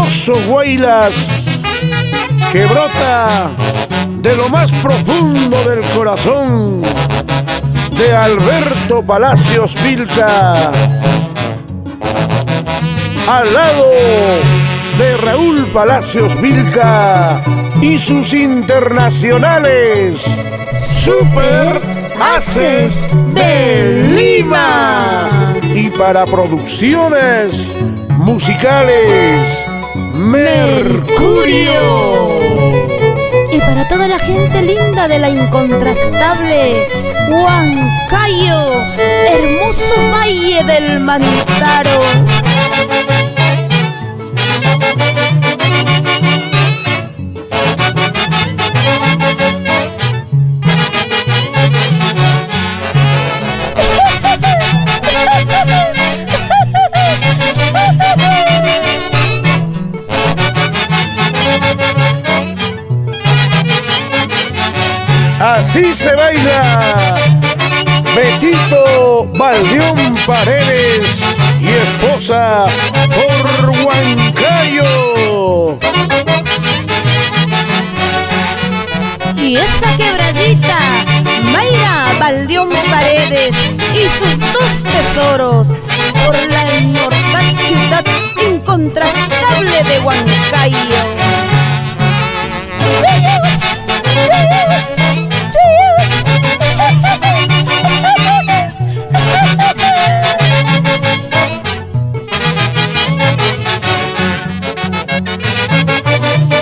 hermoso Huaylas, que brota de lo más profundo del corazón de Alberto Palacios Vilca, al lado de Raúl Palacios Vilca y sus internacionales Super Haces de Lima, y para producciones musicales Mercurio. Y para toda la gente linda de la incontrastable Huancayo, hermoso valle del Mantaro. Así se baila Betito Baldión Paredes y esposa por Huancayo. Y esa quebradita, Mayra Baldión Paredes y sus dos tesoros por la inmortal ciudad incontrastable de Huancayo.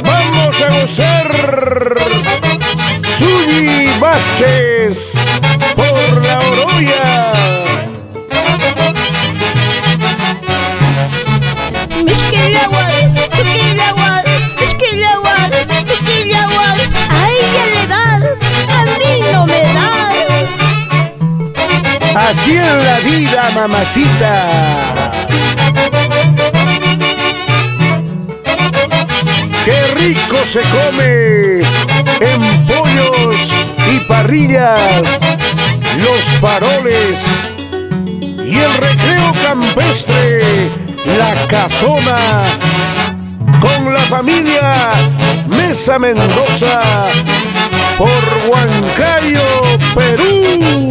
Vamos a gozar Zuyi Vázquez por La Oroya. Mishquillahuas, tuquillahuas, mishquillahuas, tuquillahuas. A ella le das, a mí no me das. Así es la vida, mamacita. ¡Qué rico se come en pollos y parrillas, los faroles y el recreo campestre, la casona, con la familia Mesa Mendoza por Huancayo, Perú!